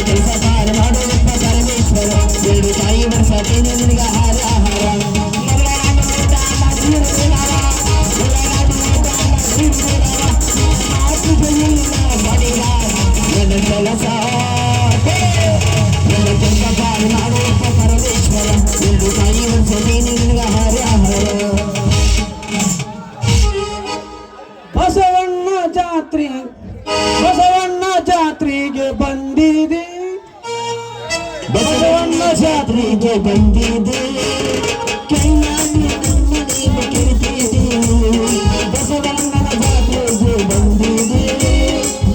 ಕೆಲಸ ಪಾರ ಮಾಡುವಪ್ಪ ಪರಮೇಶ್ವರ ಎರಡು ತಾಯಿ ಬರ್ಸತೀನಿ ನಿನಗ ಹಾರ ಹಾರ ನನ್ನ ಕೆಲಸ ಪಾರ ಮಾಡುವಪ್ಪ ಪರಮೇಶ್ವರ ಎರಡು ತಾಯಿ ಬರ್ಸತೀನಿ ನಿನಗ ಹಾರ ಹಾರ ಬಸವಣ್ಣ ಜಾತ್ರೆಗೆ ಬಂದಿದೆ ಬಸವಣ್ಣ ಜಾತ್ರೆಗೆ ಬಂದಿದೆ ಕೈಯಾಗಿ ನಮ್ಮನೆಗೆ ಕೆರೆತಿದೆ ಬಸವಣ್ಣನ ಜಾತ್ರೆಗೆ ಬಂದಿದೆ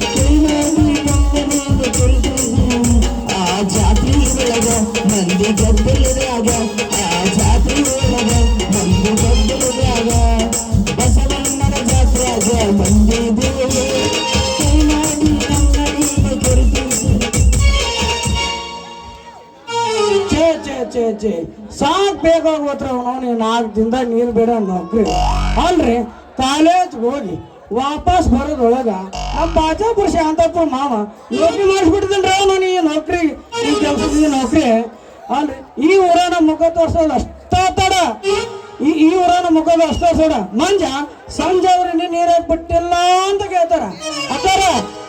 ಕೈಯಾಗಿ ನಮ್ಮನೆಗೆ ಕೆರೆತಿದೆ ಆ ಜಾತ್ರೆ ಒಳಗ ಮಂದಿ ಗದ್ದಲದಾಗ ಆ ಜಾತ್ರೆ ಒಳಗ ಮಂದಿ ಗದ್ದಲದಾಗ ಬಸವಣ್ಣನ ಜಾತ್ರೆಗೆ ಬಂದಿದೆ ಕೈಯಾಗಿ ನಮ್ಮನೆಗೆ ಕೆರೆತಿದೆ ಸಾಕ್ ಬೇಕಾಗೋತ್ರ ಅವನು 4 ದಿನದಾಗ ನೀರು ಬೇಡ ನೌಕರಿ ಅಲ್ರಿ ಕಾಲೇಜ್ ಹೋಗಿ ವಾಪಸ್ ಬರೋದ್ರೊಳಗ ನಮ್ಮ ಬಾಜಾಪುರ ಶಾಂತಪ್ಪ ಮಾವ ನೌಕರಿ ಮಾಡಿಸ್ಬಿಟ್ಟಿದ್ದನ್ರಿ ಅವನು ಈ ನೌಕರಿ ಈ ಕೆಲಸದ ನೌಕರಿ ಅಲ್ರಿ ಈ ಊರನ ಮುಖ ತೋರ್ಸೋದು ಅಷ್ಟ ತಡ ಈ ಊರನ ಮುಖದ ಅಷ್ಟ ತೋರ್ಸೋಡ ಮಂಜ ಸಂಜೆ ಅವ್ರಿಗೆ ನೀರು ಬಿಟ್ಟಿಲ್ಲ ಅಂತ ಕೇಳ್ತಾರ ಅತ್ತಾರ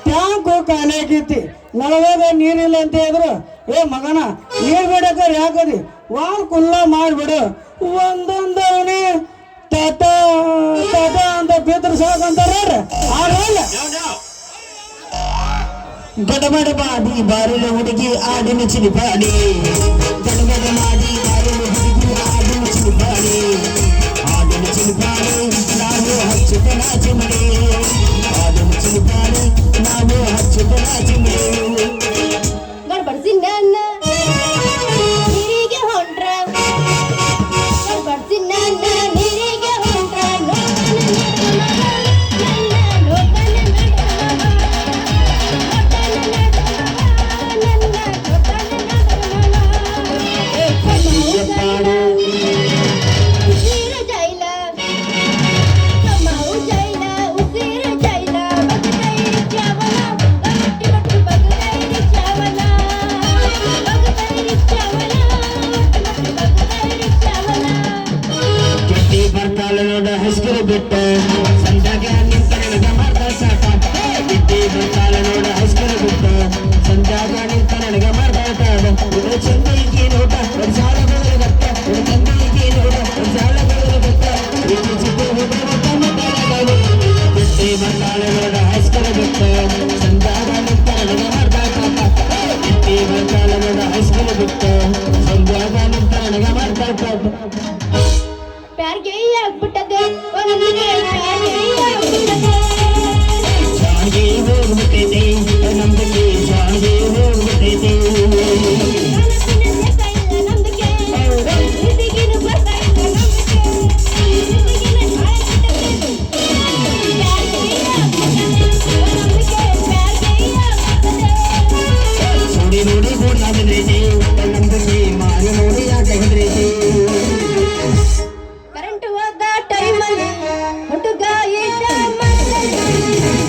ಟ್ಯಾಂಕು ಖಾಲಿ ಆಗೈತಿ ನಳದಾಗ ನೀರಿಲ್ಲ ಅಂತ ಹೇಳಿದ್ರು ಏ ಮಗನ ನೀರ್ ಬಿಡಕ್ಕಾರ ಯಾಕದಿ ವಾಲ್ ಕುಲ್ಲ ಮಾಡ್ಬಿಡು ಒಂದೊಂದವನಿ ತಟ ತಟ ಅಂತ ಬಿದ್ರ ಸಾಕಂತಾರ ಆಗಲ್ಲ ಗಡಬಡ ಮಾಡಿ ಬಾರಿನ ಹುಡುಗಿ ಆಡಿನ ಚಿಲಿಪಾಡಿ ಗಡಬಡ ಮಾಡಿ ಬಾರಿನ ಹುಡುಗಿ ಆಡಿನ ಚಿಲಿಪಾಡಿ ಆಡಿನ ಚಿಲಿಪಾಡಿ ನಾವು ಹಚ್ಚಿದ ನಾಚಿಮಡಿ ಆಡಿನ ಚಿಲಿಪಾಡಿ ನಾವು ಹಚ್ಚಿದ ನಾಚಿಮಡಿ ಗಡ್ಬಡ್ಸಿ ನನ್ನ ನೀರಿಗೆ ಹೊಂಟ್ರ ಗಡ್ಬಡ್ಸಿ ನನ್ನ ನೀರಿಗೆ ಹೊಂಟ್ರ ಬಿಟ್ಟ ಸಂಜಾಗ ನಿಂತ ನನಗ ಮಾಡ್ದ ಸಾಕ ಬಿಟ್ಟಿ ಬರ್ತಾಳ ನೋಡ ಹೈಸ್ಕೂಲ್ ಬಿಟ್ಟ ಸಂಜಾಗ ನಿಂತ ನನಗ ಮಾಡ್ದ ಕಾಡ ಇದು ಚಂದಿಗೆ ನೋಟ ಒಂದು ಸಾಲ ಬದಲು ಬತ್ತ ಒಂದು ಚಂದಿಗೆ ನೋಟ ಒಂದು ಸಾಲ ಬದಲು ಬತ್ತ ಇದು ಚಿಕ್ಕ ಬಿಟ್ಟಿ ಬರ್ತಾಳ ನೋಡ ಹೈಸ್ಕೂಲ್ ಬಿಟ್ಟ ಸಂಜಾಗ ನಿಂತ ನನಗ ಮಾಡ್ದ ಕಾಕ ಬಿಟ್ಟಿ ಬರ್ತಾಳ ನೋಡ ಹೈಸ್ಕೂಲ್ ಬಿಟ್ಟ ಸಂಜಾಗ ನಿಂತ ನನಗ ಮಾಡ್ದ ಕಾಕ ಪ್ಯಾರ್ಗೆ ಆಗ್ಬಿಟ್ಟದೆ ಒಂದಿಗೆ ಪ್ಯಾರ್ಗೆ ಆಗ್ಬಿಟ್ಟದೆ ಜಾಗೆ ಹೋಗ್ಬಿಟ್ಟಿದೆ ನಮ್ದಕ್ಕೆ ಜಾಗೆ ಹೋಗ್ಬಿಟ್ಟಿದೆ ಕನಸಿನಲ್ಲೇ ಕೈಲ ನಂಬಿಕೆ ಇದಿಗಿನ ಬರ್ತಾ ಇಲ್ಲ ನಂಬಿಕೆ ಇದಿಗಿನ ಹಾಳ್ಬಿಟ್ಟದೆ ಪ್ಯಾರ್ಗೆ ಆಗ್ಬಿಟ್ಟದೆ ನಂಬಿಕೆ ಪ್ಯಾರ್ಗೆ ಆಗ್ಬಿಟ್ಟದೆ ಸುಡಿ ನೋಡಿ ಗೂಡಿ ಆಗಿದ್ರೈತೆ ನಮ್ದಕ್ಕೆ ಮಾರು ನೋಡಿ ಯಾಕೆ ಹೆದ್ರೈತೆ ಕರೆಂಟ್ ಹೋದ ಟೈಮಲ್ಲಿ ಹುಡುಗ ಇದ್ದ ಮಕ್ಕಳು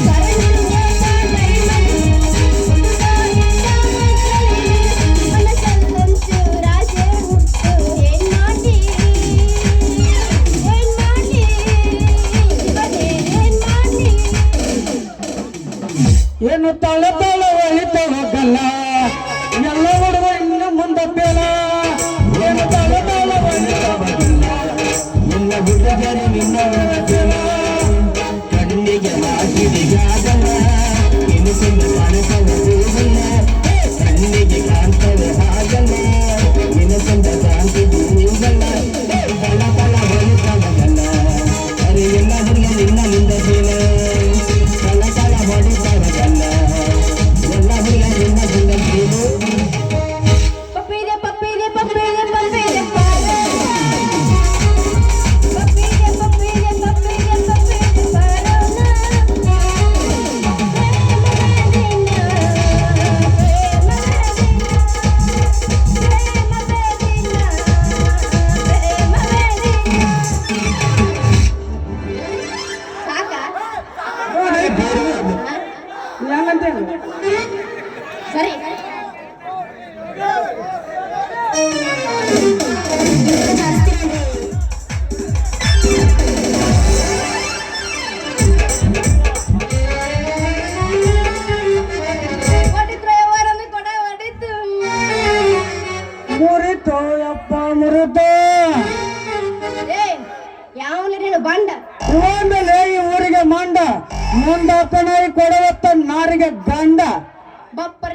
ಕರೆಂಟ್ ಹೋದ ಟೈಮಲ್ಲಿ ಹುಡುಗ ಇದ್ದ ಮಕ್ಕಳು ಮನಸ್ಸಲ್ಲಂತೂ ರಾಜೆ ಹುಟ್ಟು ಏನ್ ಮಾಡಿ ಏನು ತಳ ತಳ ಒಳಿತ ಹೋಗಲ್ಲ ಎಲ್ಲ ಹುಡುಗ ಇನ್ನು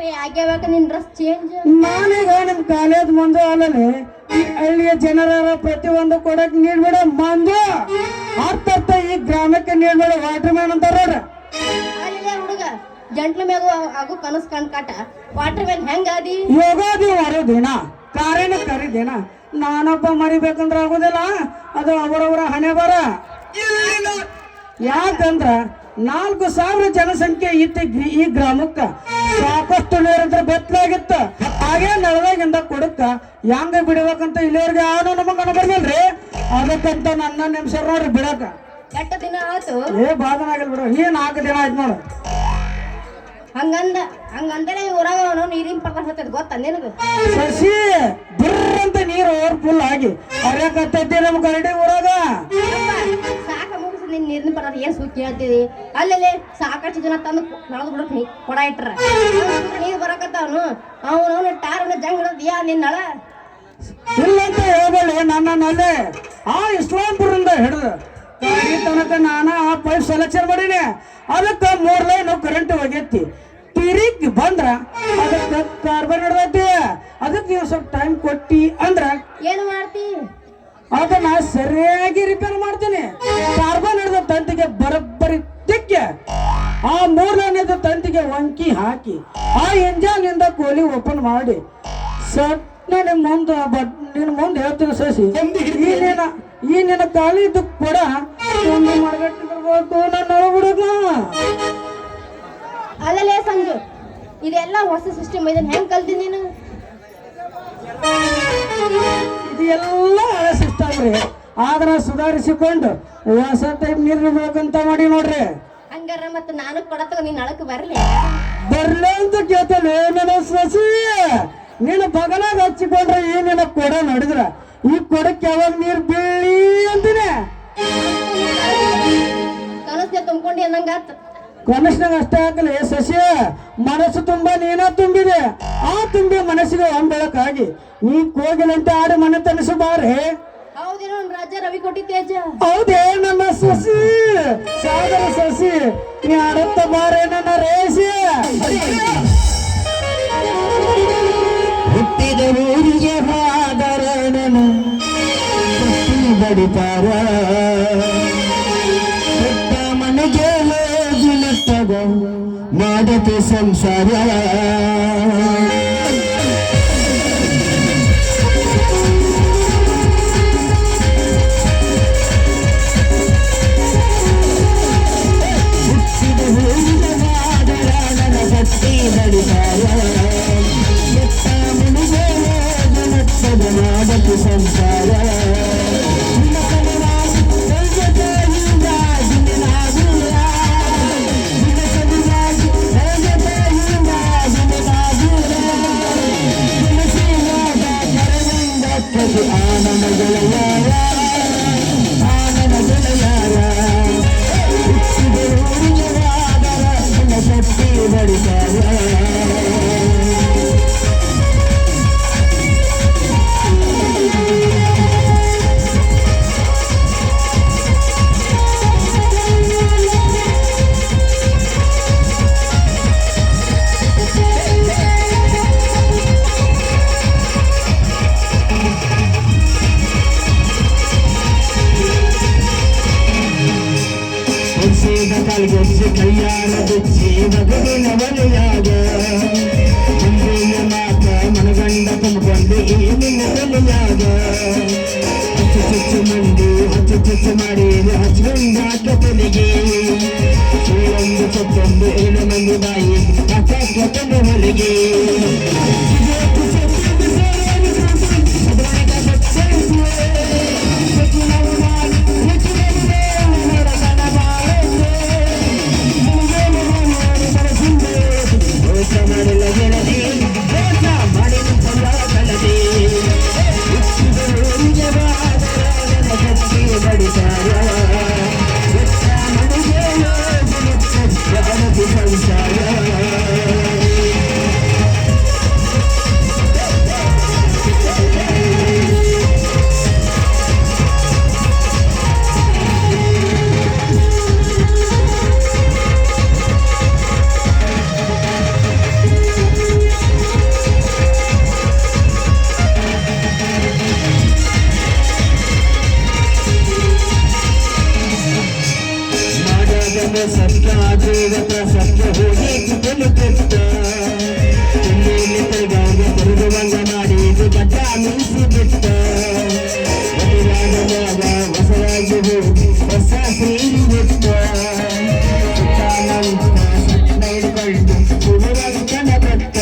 ಯಾಕೆ ಆಗ್ಯಾವಾಗ ನಿನ್ ಡ್ರೆಸ್ ಚೇಂಜ್? ನಾನೀಗ ನಿಮ್ ಕಾಲೇಜ್ ಮುಂದೆ ಅಲ್ಲಲ್ಲಿ ಈ ಹಳ್ಳಿಯ ಜನರ ಪ್ರತಿಯೊಂದು ಕೊಡಕ್ ನೀಡ್ಬೇಡ ಮಂದು ಅರ್ಥ ಈ ಗ್ರಾಮಕ್ಕೆ ನೀಡ್ಬೇಡ ವಾಟರ್ ಮ್ಯಾನ್ ಅಂತಾರ ಅಲ್ಲೇ ಹುಡುಗ ಜಂಟ್ಲ ಮ್ಯಾಗ ಆಗು ಕನಸ್ ಕಾಟ ವಾಟರ್ ಮ್ಯಾನ್ ಹೆಂಗ ಅದಿ? ಯೋಗಾದಿ ಮಾಡೋದೇನ ಕಾರ್ಯನ ಕರಿದೇನ ನಾನೊಬ್ಬ ಮರಿಬೇಕಂದ್ರ ಆಗೋದಿಲ್ಲ, ಅದು ಅವರವರ ಹಣೆ ಬರ. ಯಾಕಂದ್ರ 4,000 ಜನಸಂಖ್ಯೆ ಇತ್ತು ಈ ಗ್ರಾಮಕ್ಕ, ಸಾಕಷ್ಟು ನೀರಿದ್ರೆ ಬೆತ್ತಲಾಗಿತ್ತ. ಹಾಗೆ ನಳದಾಗಿಂದ ಕೊಡಕ್ಕ ಹೆಂಗ ಬಿಡ್ಬೇಕಂತ ಇಲ್ಲಿವರೆಗೆ ಯಾರು ನಮಗ ಅನ್ಬರ್ಗಲ್ರಿ. ಅದಕ್ಕಂತ ನನ್ನ ನಿಮಿಷ ನೋಡ್ರಿ ಬಿಡಕ. ಎಷ್ಟು ದಿನ ಆತು? ಬಾದನ ಆಗಿಲ್ ಬಿಡು, ಈ 4 ದಿನ ಆಯ್ತು ನೋಡು. ಹಂಗಂದ್ರೆ ಊರಾಗ ನೀರಿನ ಪ್ರಕಾರ ಹತ್ತದ ಗೊತ್ತ ನಿನಗ? ಸಸಿ ಬಿರ್ರಂತ ನೀರು ಓವರ್ ಫುಲ್ ಆಗಿ ಹರಿಯಕತ್ತೈತಿ ನಮ್ ಕರಡಿ ಊರಾಗ. ಸಾಕ ಮುಗಿಸಿ ನಿನ್ ನೀರಿನ ಪ್ರಕಾರ ಏನ್ ಸುಖಿ ಹೇಳ್ತಿದಿ? ಅಲ್ಲೇ ಸಾಕಷ್ಟು ಜನ ತಂದು ನಳದ್ ಬಿಡಕ್ ಕೊಡ ಇಟ್ರ ನೀರ್ ಬರಕತ್ತವನು ಅವನು ಟಾರನ ಜಂಗ್ ಹಿಡಿದ್ಯಾ ನಿನ್ ನಳ? ಇಲ್ಲಂತ ಹೇಳ್ಬೇಡಿ ನನ್ನಲ್ಲೇ ಆ ಇಸ್ಲಾಂಪುರಿಂದ ಹಿಡಿದು ತನಕ ನಾನ ಆ ಪೈಪ್ ಸೆಲೆಕ್ಷನ್ ಮಾಡೀನಿ. ಅದಕ್ಕೆ 3 ಲೈನ್ ಕರೆಂಟ್ ಹೋಗೈತಿ. ತಿರಿಗ್ ಬಂದ್ರ ಅದಕ್ಕೆ ಕಾರ್ಬನ್ ಹಿಡ್ದೈತಿ. ಅದಕ್ಕೆ ನೀವು ಸ್ವಲ್ಪ ಟೈಮ್ ಕೊಟ್ಟಿ ಅಂದ್ರ ಏನು ಮಾಡ್ತಿ? ಅದನ್ನ ಸರಿಯಾಗಿ ರಿಪೇರ್ ಮಾಡ್ತೀನಿ. ಕಾರ್ಬನ್ ಹಿಡಿದ ತಂತಿಗೆ ಬರಬ್ಬರಿ ತಿಕ್ಕೆ ಆ 3 ಲೈನ್ ತಂತಿಗೆ ವಂಕಿ ಹಾಕಿ ಆ ಇಂಜನ್ ಇಂದ ಕೋಲಿ ಓಪನ್ ಮಾಡಿ ಸಟ್ ನಿನ್ ಮುಂದೆ ಹೇಳ್ತೀನಿ ಸಸಿ. ಈ ನಿನ್ನ ಖಾಲಿ ಇದಕ್ ಕೂಡ ಒಂದು ಮಾಡ್ಬೇಕು ನಾನು ನೋಡ್ಬಿಡಕ. ಅಲ್ಲಲೇ ಸಂಜು, ಇದೆಲ್ಲ ಹೊಸ ಸಿಸ್ಟಮ್ ಇದನ್ನ ಹೆಂಗ್ ಕಲ್ತಿ ನೀನು? ಇದೆಲ್ಲ ಹಳೆ ಸಿಸ್ಟಮ್ ರೀ, ಆದ್ರ ಸುಧಾರಿಸಿಕೊಂಡು ಹೊಸ ಟೈಪ್ ನೀರು ಬೇಕಂತ ಮಾಡಿ ನೋಡ್ರಿ. ಹಂಗಾರ ಮತ್ತ ನಾನು ಕೊಡತಗ ನೀನ್ ನಳಕ್ ಬರ್ಲಿ ಅಂತ ಕೇಳ್ತೇನೆ ನನ್ನ ಸಸಿ. ನೀನು ಬಗಲಾಗ ಹಚ್ಚಿಕೊಂಡ್ರೆ ಈ ನಿನ್ನ ಕೊಡ ನೋಡಿದ್ರ ಈ ಕೊಡಕ್ಕೆ ಯಾವಾಗ ನೀರು ಬೀಳಿ ಅಂತೀನಿ. ಕನಸ್ನ ತುಂಬ್ಕೊಂಡಿ ಅನ್ನಂಗಾತ. ಕನಸ್ನಾಗ ಅಷ್ಟೇ ಹಾಕಲಿ ಸಸಿ, ಮನಸ್ಸು ತುಂಬಾ ನೀನ ತುಂಬಿದೆ. ಆ ತುಂಬಿ ಮನಸ್ಸಿಗೆ ಬೆಳಕಾಗಿ ನೀ ಕೋಗಿಲಂತೆ ಆಡಿ ಮನೆ ತನಸು ಬಾರೆ. ಹೌದೇನೋ ರಾಜ ರವಿ ಕೋಟಿ ತೇಜ. ಹೌದೇ ನನ್ನ ಸಸಿ, ಸಾಗರ ಸಸಿ, ನೀ ಆಡತ್ತ ಬಾರೆ ನನ್ನ ರೇಸಿ. ಹುಟ್ಟಿದ ಊರಿಗೆ ಹಾದರನು ಬಡಿತಾರ, ಹುಟ್ಟ ಮನೆಗೆ ಹೋಗಿಲಿಟ್ಟದ ಮಾಡತೆ ಸಂಸಾರ. ಹುಟ್ಟಿದ ಊರಿಗೆ ಹಾದರನ ಬಟ್ಟಿ ಬಡಿತಾರ, ಮಾಡಕ್ಕೆ ಸಂಸಾರ. ಕಾಲ್ಗೊಚ್ಚಿ ಕೈಯಾನ ಬಿಚ್ಚಿ ಮಗುವಿನ ಬಲಿಯಾಗ ಮುಂದಿನ ಮಾತ ಮನಗಂಡ ತುಂಬಿಕೊಂಡು ಈ ನಿನ್ನ ಬಲಿಯಾಗ ಹಚ್ಚು ಚುಚ್ಚು ಮಂಡಿ ಹಚ್ಚು ಚುಚ್ಚು ಮಾಡಿ ಹಚ್ಕೊಂಡಾಕ ತಲೆಗೆ ಒಂದು ಚೊತ್ತೊಂದು 7 ಮಂದಿ ಬಾಯಿ ಹಾಕೊಂಡು ಹೊಲಿಗೆ. ಸಿಗುವಂಗ ಮಾಡಿ ಇದು ಗಡ್ಡ ಮೀಸಿ ಬಿಟ್ಟ ಹೊಸರಾಗಿ ಹೊಸ ಸೀರಿ ಬಿಟ್ಟ ಹಿಡ್ಕೊಂಡು ಸಿಗುವಂಗನ ಬಟ್ಟ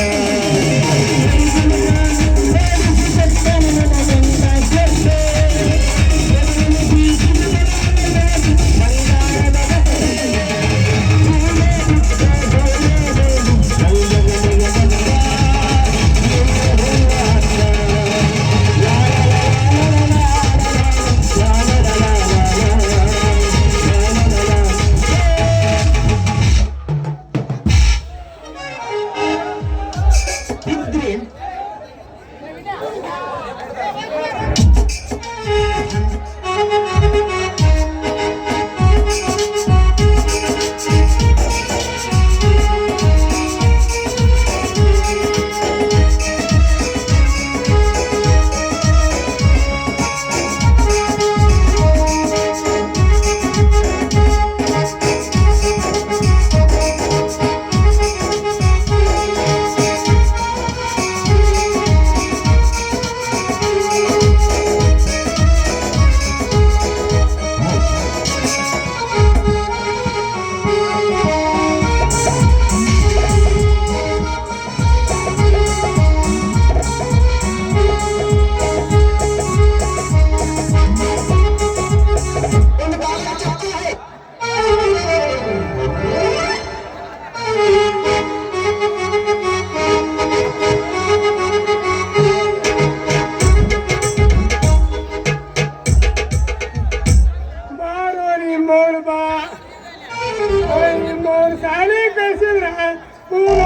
ಶಾಲೆ ಕಳ್ಸಿದ್ರ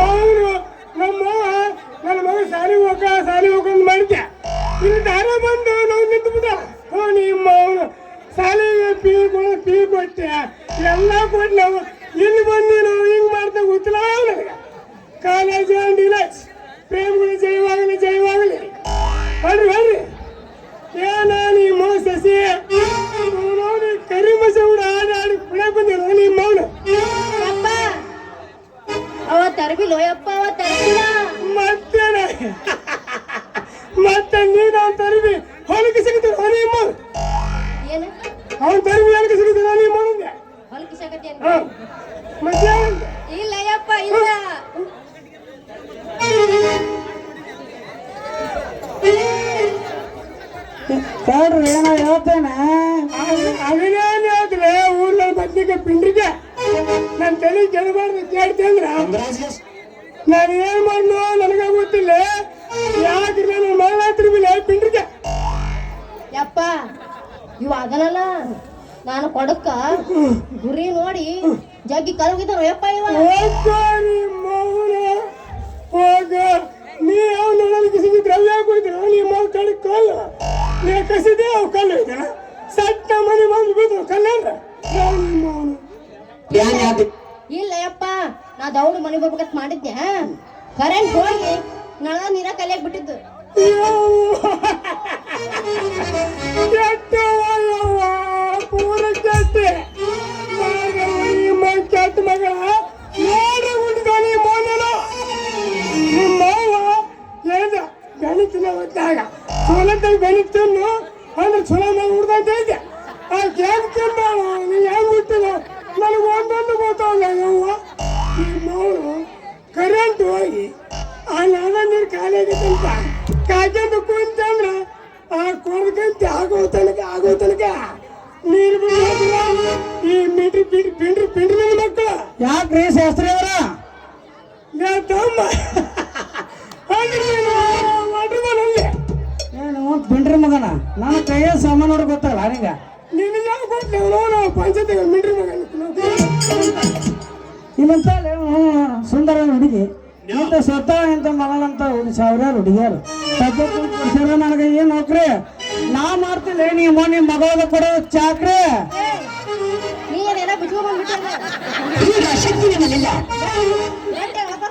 ಅವನು ನಮ್ಮ ನನ್ನ ಮಗ ಶಾಲೆ ಹೋಗೋದು ಮಾಡಿದ್ದೆ ಇಲ್ಲಿ ದಾರ ಬಂದು ನಾವು ನಿಂತುಬಿಟ್ಟ ನಿಮ್ಮ ಅವನು ಶಾಲೆಗೆ ಫೀ ಕೊಟ್ಟೆ ಎಲ್ಲ ಕೊಟ್ಟು ನಾವು ಇಲ್ಲಿ ಬಂದು ನಾವು ಹಿಂಗೆ ಮಾಡ್ತಾ ಗೊತ್ತಿಲ್ಲ ನನಗೆ ಕಾಲೇಜ್ ಡಿಲಕ್ಸ್ ಪ್ರೇಮ್ಗಳು ಜಯವಾಗಲಿ ಜಯವಾಗಲಿ ಹೊಡ್ರಿ ಏನ ನಿಮ್ಮ ಸಸಿ ನೋಡಿ ಕರಿಮಸ ಕೂಡ ಆಡಿ ಕುಡಿಯಕ್ಕೆ ಬಂದಿರೋ ನಿಮ್ಮ ಅವನು ಅವ ತರಬಿಲ್ಲ ಯಪ್ಪ ಅವ ತರಬಿಲ್ಲ ಮತ್ತೇನ ಮತ್ತೆ ನೀನು ಅವ್ನು ತರಬಿ ಹೊಲಕ್ಕೆ ಸಿಗ್ತೀರ ನಿಮ್ಮ ಏನ ಅವ್ನು ತರಬಿ ಹೊಲಕ್ಕೆ ಸಿಗ್ತೀರ ನಿಮ್ಮ ಅವನಿಗೆ ಹೊಲಕ್ಕೆ ಸಿಗತ್ತೆ ಮತ್ತೆ ಇಲ್ಲ ಯಪ್ಪ ಇಲ್ಲ ಕೇಳ್ರಿ ಏನೋ ಹೇಳ್ತೇನೆ ಅವಿನೇನು ಹೇಳ್ತಾರೆ ಊರ್ನಲ್ಲಿ ಬದ್ನಿಗೆ ಪಿಂಡ್ರಿಗೆ ನನ್ನ ತಲೆ ಕೆಡಬಾರ್ದು ಕೇಳ್ತೇಂದ್ರ ನಾನು ಏನ್ ಮಾಡ್ಲು ನನಗೆ ಗೊತ್ತಿಲ್ಲ ಯಾಕೆ ನಾನು ಮಾಡಲಾತಿರ್ಬಿಲ್ಲ ಪಿಂಡ್ರಿಗೆ ಯಪ್ಪ ಇವ ಅದನಲ್ಲ ನಾನು ಕೊಡಕ್ಕ ಗುರಿ ನೋಡಿ ಜಗ್ಗಿ ಕಲಗಿದ್ದಾನ ಯಪ್ಪ ಇವ ಹೋಗ ನೀ ಅವ್ನು ನನಗೆ ಸಿಗಿ ದ್ರವ್ಯ ಕೊಡ್ತೀರ ನಿಮ್ಮ ಕಡೆ ಕಲ್ಲು ನೀ ಕಸಿದೆ ಅವು ಕಲ್ಲು ಐತಲ್ಲ ಸಟ್ಟ ಮನೆ ಬಂದು ಬಿದ್ದು ಕಲ್ಲಂದ್ರ ಇಲ್ಲ ಯಪ್ಪ ನಾ ದೌಡು ಮನೆ ಬರ್ಬೇಕಂತ ಮಾಡಿದ್ದೆ ಕರೆಂಟ್ ಹೋಗಿ ನಳ ನೀರ ಕಲಿಯಾಕ್ ಬಿಟ್ಟಿದ್ದು ಪೂರ ಕೆಟ್ಟೆ ನಿಮ್ಮ ಕೆಟ್ಟ ಮಗಳ ನೋಡಿ ಉಂಟಾನೆ ಮೋನಲ್ಲ ನಿಮ್ಮವ್ವ ಹೇಳ್ದ ಗಣಿತನ ಹೊತ್ತಾಗ ಸೋಲಂತ ಗಣಿತನ್ನು ಅಂದ್ರೆ ಚಲೋ ನಾವು ಹುಡ್ದಂತ ಇದ್ದೆ ಆ ಗ್ಯಾಗ್ ತಿಂದ ನೀ ಹೆಂಗ್ ಹುಟ್ಟಿದ ನನಗೆ ಒಂದೊಂದು ಗೊತ್ತಾಗಲ್ಲ ಯವ್ವ ನಿಮ್ಮವಳು ಕರೆಂಟ್ ಹೋಗಿ ಆ ನಾದ ನೀರು ಖಾಲಿಯಾಗಿತ್ತಂತ ಕಾಯ್ಕೊಂಡು ಕುಂತಂದ್ರ ಆ ಕೊಡ್ಕಂತ ಆಗೋ ತನಕ ನೀರು ಬಿಡೋದಿಲ್ಲ ಈ ಪಿಂಡ್ರಿ ನನ್ನ ಮಕ್ಕಳು ಯಾಕ್ರಿ ಶಾಸ್ತ್ರಿ ಅವರ ತಮ್ಮ ಏನು ಪಿಂಡ್ರಿ ಮಗನ ನನ್ನ ಕೈಯ ಸಾಮಾನು ನೋಡಿ ಗೊತ್ತಲ್ಲ ನಿಂಗ ನಿನಗೆ ಯಾವ ಕೊಟ್ಟೆವೋ ನಾವು ಪಂಚಾಯತಿಗೆ ಮಿಂಡ್ರಿ ಮಗನ ಇನ್ನಂತ ಸುಂದರ ಹುಡುಗಿ ಇಂಥ ಸ್ವತಃ ಇಂಥ ಮಗಳಂತ ಸಾವಿರಾರು ಹುಡುಗಿಯರು ತಪ್ಪ ನನಗೆ ಏನು ಹೋಗ್ರಿ ನಾ ಮಾಡ್ತಿಲ್ಲ ನೀವು ನಿಮ್ಮ ಮಗಳ ಕೊಡೋ ಚಾಕ್ರಿ ನೀನೇನ ಬಿಚ್ಕೊಂಡ್ಬಿಟ್ಟ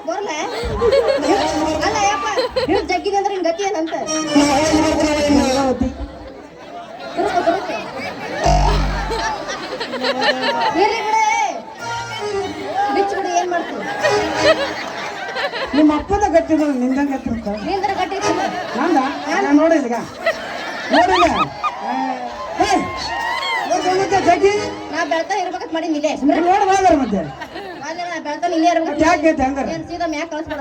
ಬರ್ಲ ಅಲ್ಲ ಯಪ್ಪ ನೀವು ಜಗ್ಗಿದೆ ಅಂದ್ರೆ ನಿನ್ ಗತಿ ಏನಂತ ಬಿಚ್ಚು ಬಿಡು ಏನ್ ಮಾಡ್ತೀನಿ ನಿಮ್ಮ ಅಪ್ಪದ ಗಟ್ಟಿ ಜಗ್ಗಿಗಳು ನಿಂದಂಗೆ ಎತ್ತಿರ್ತ ನಿಂದ್ರ ಗಟ್ಟಿ ನಂದ ನಾನು ನೋಡಿಲ್ಲ ಈಗ ನೋಡಿಲ್ಲ ಜಗ್ಗಿ ನಾ ಬೆಳ್ತಾ ಇರ್ಬೇಕಂತ ಮಾಡಿ ಇಲ್ಲೇ ನೋಡ್ಬಾದ್ರ ಮತ್ತೆ ನಾ ಬೆಳ್ತಾನ ಇಲ್ಲೇ ಇರ್ಬೇಕು ಯಾಕೆ ಐತೆ ಹಂಗಾರ ಏನ್ ಸೀದಾ ಮ್ಯಾಕ್ ಕಳಿಸ್ಬೇಡ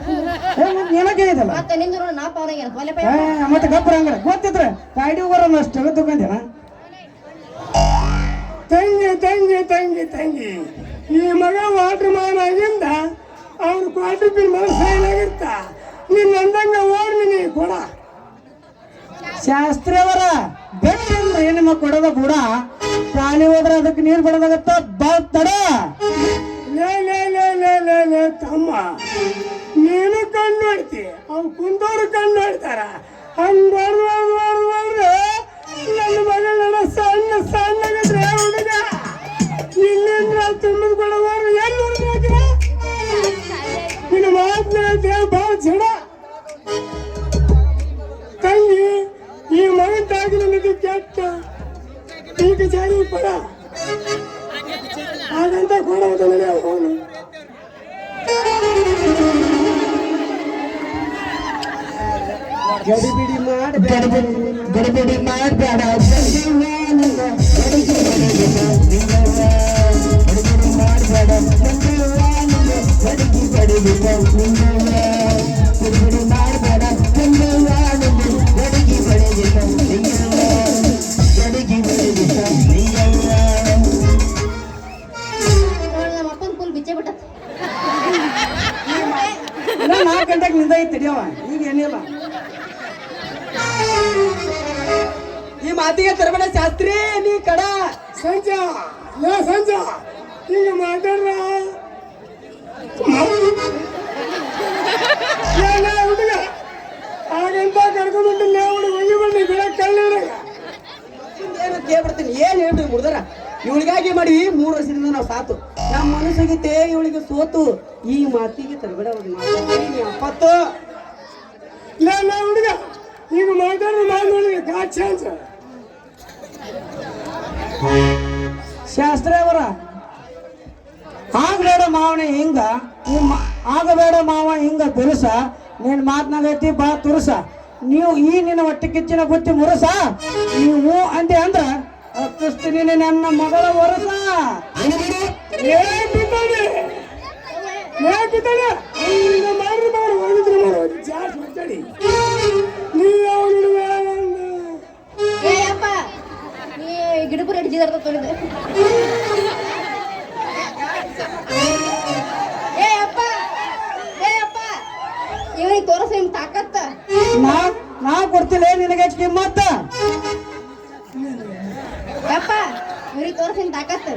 ಏನಕ್ಕೆ ಇದಲ್ಲ ಮತ್ತೆ ನಿಂದು ನೋಡಿ ನಾ ಪವನ ಏನು ಒಲೆ ಮತ್ತೆ ಗಬ್ಬರ ಹಂಗಾರ ಗೊತ್ತಿದ್ರೆ ಕಾಯ್ಡಿ ಹೋಗೋರ ಅಷ್ಟು ತಗೊಂಡೇನ ತಂಗಿ ತಂಗಿ ತಂಗಿ ತಂಗಿ ಈ ಮಗ ವಾಟರ್ ಮ್ಯಾನ್ ಆಗಿಂದ ಅವ್ನು ಕ್ವಾರ್ಟರ್ ಬಿಲ್ ಮನಸ್ಸಾಗಿರ್ತ ನೀನ್ ಅಂದಂಗ ಓಡ್ನಿ ಕೊಡ ಶಾಸ್ತ್ರಿ ಅವರ ಬೆಟ್ಟಂದ್ರೆ ನಿಮ್ಮ ಕೊಡೋದ ಕೂಡ ಖಾಲಿ ಹೋದ್ರೆ ಅದಕ್ಕೆ ನೀರು ಬಿಡೋದಾಗತ್ತ ತಡ ಲೇ ಲೇ ಲೇ ಲೇ ಲೇ ಲೇ ತಮ್ಮ ನೀನು ಕಣ್ಣು ನೋಡ್ತಿ ಅವ್ನು ಕುಂದೋರು ಕಣ್ಣು ನೋಡ್ತಾರ ಹಂಗ್ ಹೊಡ್ದು ನನ್ನ ಮಗಳ ಸಣ್ಣ ಸಣ್ಣಗಿದ್ರೆ ಹುಡುಗ ಇಲ್ಲಿಂದ ತುಂಬಿದ ಕೊಡೋರು ಎಲ್ಲಿ ಹುಡುಗ ನಿನ್ನ ಮಾತನಾಡ್ತೀಯ ಭಾಳ ಜಡ ತಂಗಿ ಈ ಮಗಂತಾಗಿ ನನಗೆ ಕೆಟ್ಟ ಈಗ ಜಾರಿ ಪಡ ಹಾಗಂತ ಕೊಡೋದು ನನಗೆ ಅವನು ಗಡಿಬಿಡಿ ಮಾಡಿ ಗಡಿಬಿಡಿ ಮಾಡಬೇಡ ನಮ್ಮ ಅಪ್ಪನ ಫುಲ್ ಬಿಚ್ಚೆ ಬಿಟ್ಟತ್ 4 ಗಂಟೆಗೆ ನಿಂದ ತಡಿಯವ ಈಗ ಏನಿಲ್ಲ ಈ ಮಾತಿಗೆ ತರಬೇಡ ಶಾಸ್ತ್ರಿ ನೀ ಕಡ ಸಂಜಾ ಲೇ ಸಂಜಾ ಈಗ ಮಾತಾಡ್ರ ಹುಡುಗ ಹಾಗಂತ ಕರ್ಕೊಂಡ್ಬಿಟ್ಟಿಲ್ಲ ಹುಡುಗ ಹೋಗಿ ಬನ್ನಿ ಬೆಳಗ್ಗೆ ಕಳ್ಳಿದ್ರಾಗ ಏನು ಕೇಳ್ಬಿಡ್ತೀನಿ ಏನ್ ಹೇಳ್ರಿ ಮುಡ್ದಾರ ಇವಳಿಗಾಗಿ ಮಾಡಿ 3 ವರ್ಷದಿಂದ ನಾವು ಸಾತು ನಮ್ಮ ಮನಸ್ಸಿಗೆ ಇವಳಿಗೆ ಸೋತು ಈ ಮಾತಿಗೆ ತರಬೇಡ ಅಪ್ಪತ್ತು ಲೇ ಹುಡುಗ ಈಗ ಮಾತಾಡ್ರ ಮಾತಾಡಿದ್ರೆ ಗಾಡ್ ಚಾನ್ಸ್ ಶಾಸ್ತ್ರಿ ಅವರ ಆಗಬೇಡ ಮಾವನ ಹಿಂಗ ಆಗಬೇಡ ಮಾವ ಹಿಂಗ ಬಿರುಸ ನೀನ್ ಮಾತನಾಗೈತಿ ಬಾ ತುರುಸ ನೀವು ಈ ನಿನ್ನ ಹೊಟ್ಟೆ ಕಿಚ್ಚಿನ ಬುತ್ತಿ ಮುರಸ ನೀವು ಅಂದೆ ಅಂದ್ರ ಹತ್ತಿಸ್ತೀನಿ ನನ್ನ ಮಗಳ ವರಸ ಜಾಸ್ತಿ ಮಾತಾಡಿ ನೀವು ಅವನು ಏ ಅಪ್ಪ ನೀ ಗಿಡಪುರ ಹಿಡಿದಾರ್ದ ತೊಳಿದೆ ಏ ಅಪ್ಪ ಇವನಿಗೆ ತೋರಿಸ ನಿಮ್ ತಾಕತ್ತ ನಾ ಕೊಡ್ತಿಲ್ಲ ನಿನಗೆ ಕಿಮ್ಮತ್ತ ಅಪ್ಪ ಇವ್ರಿಗೆ ತೋರಿಸ ನಿಮ್ ತಾಕತ್ತ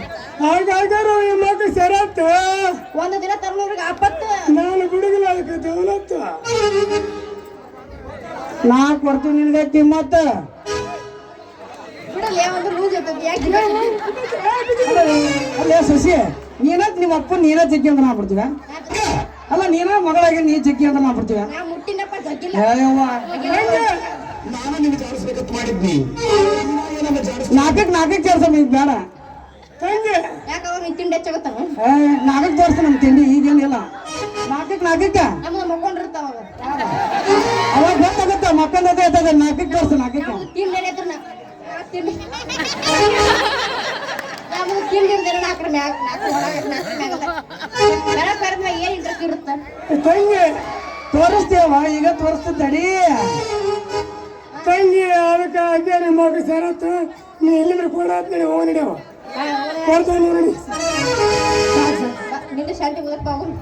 ಹಾಗಾಗಾರು ಈ ಮಗ ಸರತ್ತ ಒಂದು ದಿನ ತರ್ನವ್ರಿಗೆ ಆಪತ್ತು ನಾನು ಬಿಡುಗಲ್ಲ ಅದಕ್ಕೆ ದೌಲತ್ತ ನಾ ಕೊಡ್ತೀನಿ ನಿನಗೆ ಕಿಮ್ಮತ್ತ ಬಿಡಲ್ಲ ಒಂದು ಲೂಸ್ ಇರ್ತದೆ ಯಾಕೆ ಅಲ್ಲೇ ಸಸಿ ನೀನ ನಿಮ್ಮ ಅಪ್ಪ ನೀನ ಜಗ್ಗಿ ಅಂತ ಮಾಡ್ಬಿಡ್ತೀವ ಅಲ್ಲ ನೀನ ಮಗಳಾಗಿ ನೀ ಜಗ್ಗಿ ಅಂತ ಮಾಡ್ಬಿಡ್ತೀವ ನಾ ಮುಟ್ಟಿನಪ್ಪ ಜಗ್ಗಿಲ್ಲ ನಾನು ನಿಮ್ಗೆ ಜಾರಿಸ್ಬೇಕಂತ ಮಾಡಿದ್ನಿ 4ಕ್ಕೆ ಕೆಲಸ ಬೇಡ ತಂಗಿ ಯಾಕೆ ಅವ್ರು ತಿಂಡಿ ಹೆಚ್ಚಾಗತ್ತಾನ 4ಕ್ಕೆ ತೋರಿಸ್ತ ನಮ್ಮ ತಿಂಡಿ ಈಗೇನಿಲ್ಲ 4ಕ್ಕೆ ನಮ್ದು ಮಕ್ಕೊಂಡಿರ್ತಾವ ಅವಾಗ ಗೊತ್ತಾಗತ್ತ ಮಕ್ಕಳದೇ ಇರ್ತದೆ 4ಕ್ಕೆ ತೋರಿಸ 4ಕ್ಕೆ ತಿಂಡಿ ಏನೈತ್ರ ತಿಂಡಿ ನಮ್ದು ತಿಂಡಿ ಇರ್ದೇನ ನಾಲ್ಕರ ಮ್ಯಾಗ ಬೆಳಗ್ಗೆ ಬೆಳಗ್ಗೆ ಮ್ಯಾಗ ಏನು ಇಂಟ್ರೆಸ್ಟ್ ಇರುತ್ತೆ ತಂಗಿ ತೋರಿಸ್ತೇವ ಈಗ ತೋರಿಸ್ತಡಿ ತಂಗಿ ಅದಕ್ಕೆ ಅದೇ ನಿಮ್ಮ ಮಗ ಸರತ್ತ ನೀ ಎಲ್ಲಿಂದ್ರೆ ಕೊಡತ್ ನಡಿ ಹೋಗಿ ನಡಿಯವ ಕೊಡ್ತಾನೆ ನೋಡಿ ನಿಂದು ಶಾಂತಿ ಓದಪ್ಪ ಹೋಗು